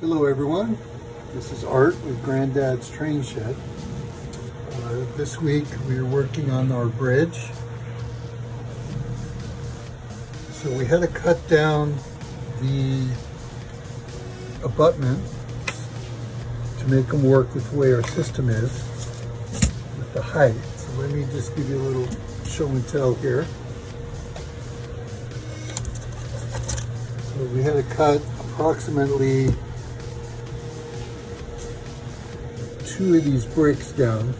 Hello everyone, this is Art with Granddad's Train Shed. This week we are working on our bridge. So we had to cut down the abutment to make them work with the way our system is with the height. So let me just give you a little show and tell here. So we had to cut approximately 2 of these bricks down,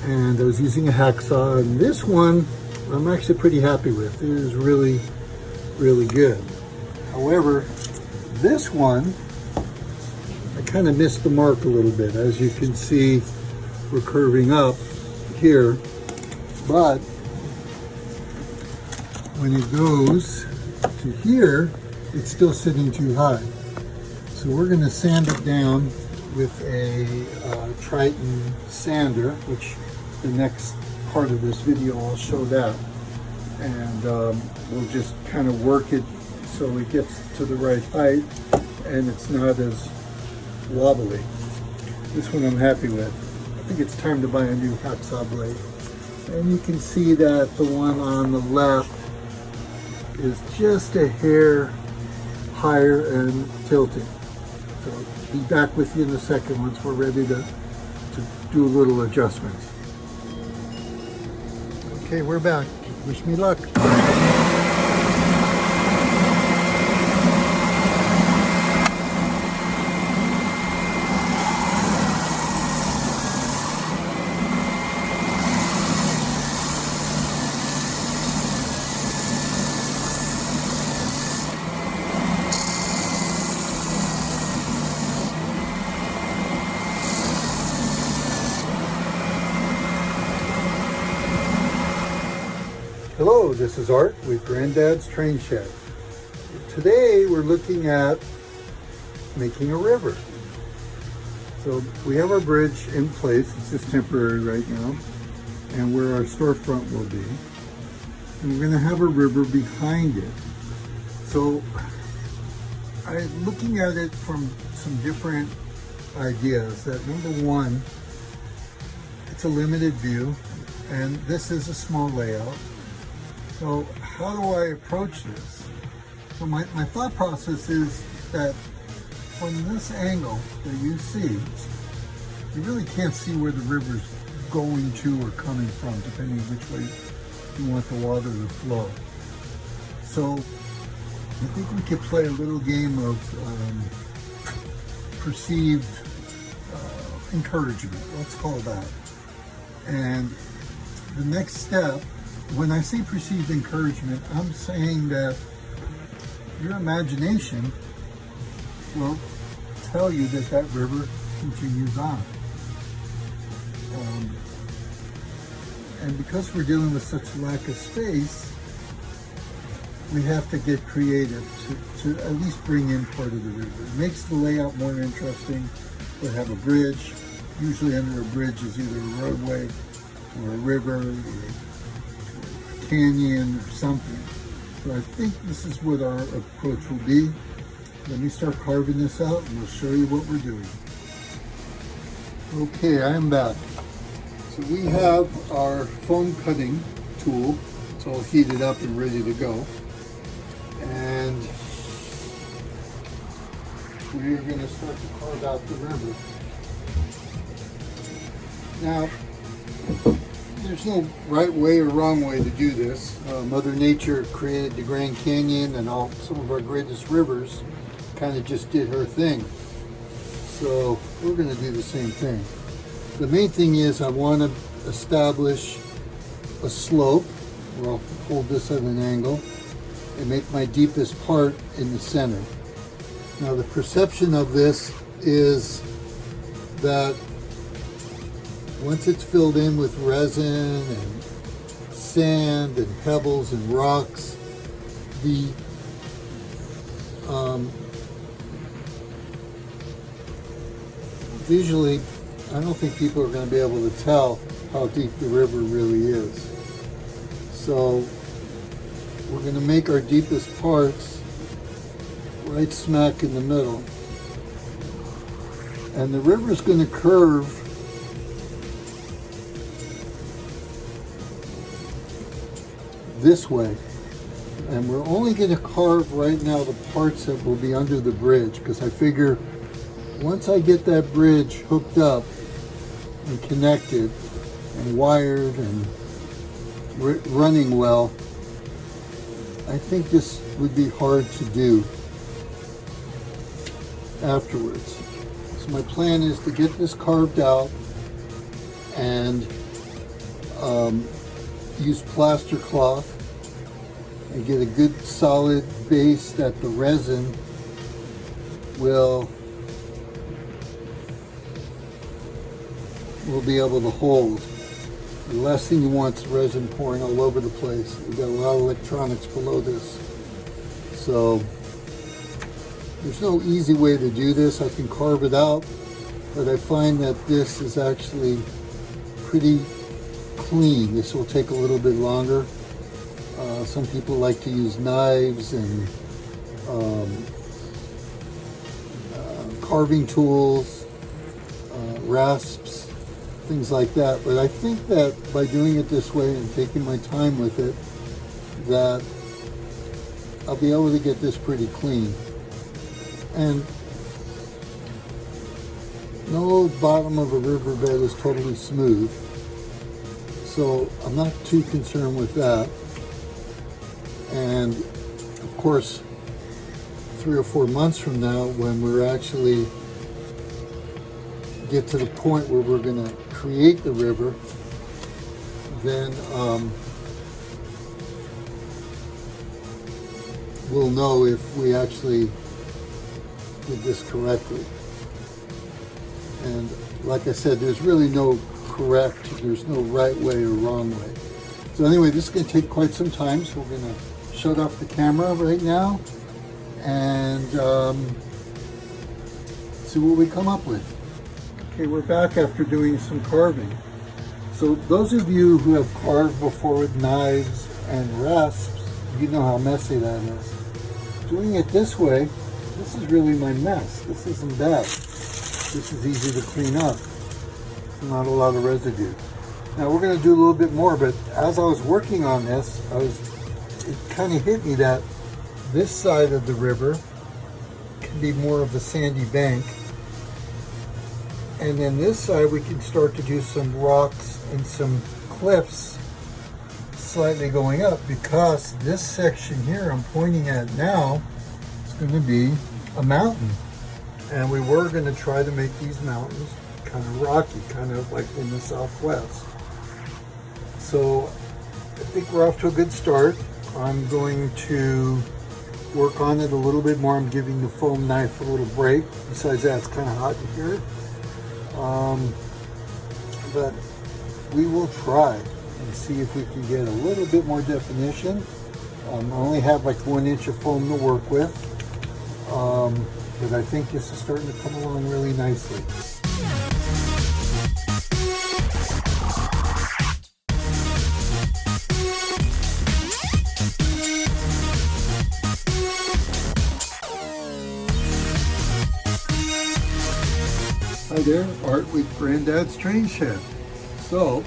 and I was using a hacksaw, and this one I'm actually pretty happy with. It is really good. However, this one I kind of missed the mark a little bit. As you can see, we're curving up here, but when it goes to here, it's still sitting too high. So we're going to sand it down with a Triton sander, which the next part of this video I'll show that, and we'll just kind of work it so it gets to the right height and it's not as wobbly. This one I'm happy with. I think it's time to buy a new hacksaw blade. And you can see that the one on the left is just a hair higher and tilting. So I'll be back with you in a second once we're ready to do a little adjustments. Okay, we're back. Wish me luck. Hello, this is Art with Granddad's Train Shed. Today we're looking at making a river. So we have our bridge in place. It's just temporary right now, and where our storefront will be. And we're going to have a river behind it. So I'm looking at it from some different ideas. That number one, it's a limited view, and this is a small layout. So how do I approach this? So my thought process is that from this angle that you see, you really can't see where the river's going to or coming from, depending which way you want the water to flow. So I think we could play a little game of perceived encouragement, let's call that. And the next step, when I say perceived encouragement, I'm saying that your imagination will tell you that that river continues on. And because we're dealing with such lack of space, we have to get creative to at least bring in part of the river. It makes the layout more interesting. We'll have a bridge. Usually under a bridge is either a roadway or a river, or canyon or something. So I think this is what our approach will be. Let me start carving this out and we'll show you what we're doing. Okay, I am back. So we have our foam cutting tool. It's all heated up and ready to go. And we're going to start to carve out the river. Now, there's no right way or wrong way to do this. Mother Nature created the Grand Canyon, and some of our greatest rivers kind of just did her thing. So we're going to do the same thing. The main thing is I want to establish a slope where I'll hold this at an angle and make my deepest part in the center. Now the perception of this is that once it's filled in with resin and sand and pebbles and rocks, visually, I don't think people are going to be able to tell how deep the river really is. So we're going to make our deepest parts right smack in the middle. And the river is going to curve this way. And we're only going to carve right now the parts that will be under the bridge, because I figure once I get that bridge hooked up and connected and wired and running well, I think this would be hard to do afterwards. So my plan is to get this carved out and use plaster cloth and get a good solid base that the resin will be able to hold. The last thing you want is resin pouring all over the place. We've got a lot of electronics below this. So there's no easy way to do this. I can carve it out, but I find that this is actually pretty clean. This will take a little bit longer. Some people like to use knives and carving tools, rasps, things like that. But I think that by doing it this way and taking my time with it, that I'll be able to get this pretty clean. And no bottom of a riverbed is totally smooth, so I'm not too concerned with that. And of course, 3 or 4 months from now, when we're actually get to the point where we're going to create the river, then we'll know if we actually did this correctly. And like I said, there's really no correct, there's no right way or wrong way. So anyway, this is going to take quite some time, so we're going to shut off the camera right now and see what we come up with. Okay, we're back after doing some carving. So those of you who have carved before with knives and rasps, you know how messy that is. Doing it this way, this is really my mess. This isn't bad. This is easy to clean up. Not a lot of residue. Now we're going to do a little bit more, but as I was working on this, it kind of hit me that this side of the river can be more of a sandy bank, and then this side we can start to do some rocks and some cliffs slightly going up, because this section here I'm pointing at now is going to be a mountain, and we were going to try to make these mountains kind of rocky, kind of like in the southwest. So I think we're off to a good start. I'm going to work on it a little bit more. I'm giving the foam knife a little break. Besides that, it's kind of hot in here. But we will try and see if we can get a little bit more definition. I only have like 1 inch of foam to work with. But I think this is starting to come along really nicely. Hi there, Art with Granddad's Train Shed. So,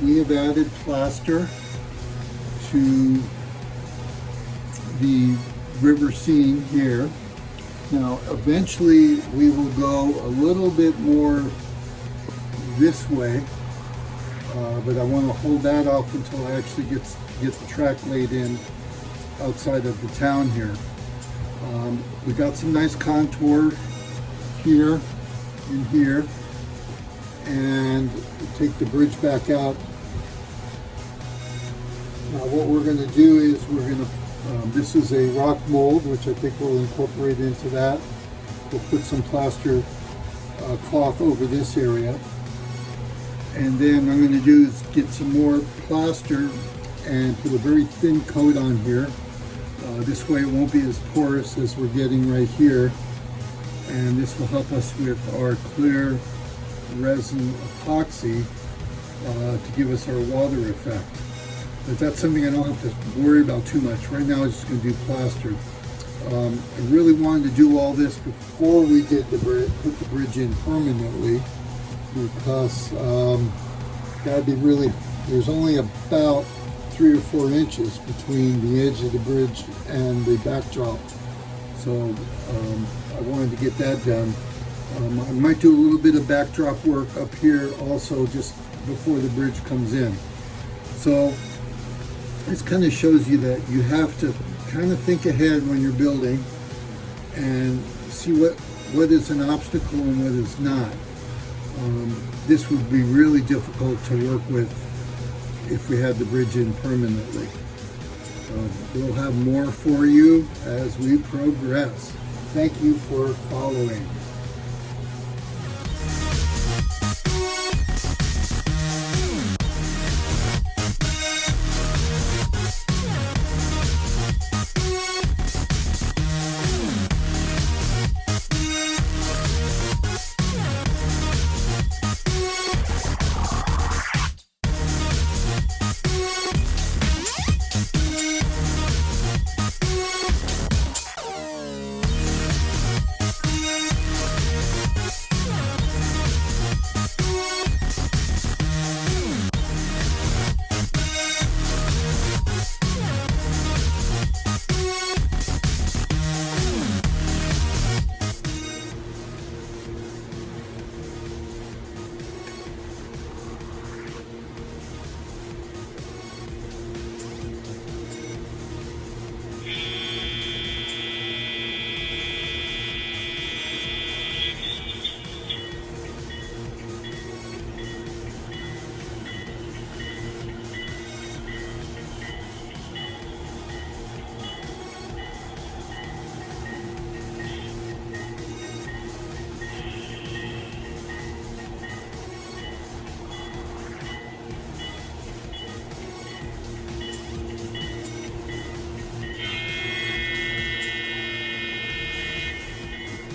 we have added plaster to the river scene here. Now, eventually we will go a little bit more this way, but I want to hold that off until I actually get the track laid in outside of the town here. We got some nice contour here and here, and take the bridge back out. Now what we're going to do is we're going to, this is a rock mold, which I think we'll incorporate into that. We'll put some plaster cloth over this area, and then what I'm going to do is get some more plaster and put a very thin coat on here. This way it won't be as porous as we're getting right here. And this will help us with our clear resin epoxy to give us our water effect. But that's something I don't have to worry about too much. Right now I'm just going to do plaster. I really wanted to do all this before we did put the bridge in permanently, because gotta be really, there's only about 3 or 4 inches between the edge of the bridge and the backdrop. So I wanted to get that done. I might do a little bit of backdrop work up here also just before the bridge comes in. So this kind of shows you that you have to kind of think ahead when you're building and see what is an obstacle and what is not. This would be really difficult to work with if we had the bridge in permanently. We'll have more for you as we progress. Thank you for following.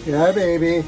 Yeah, baby.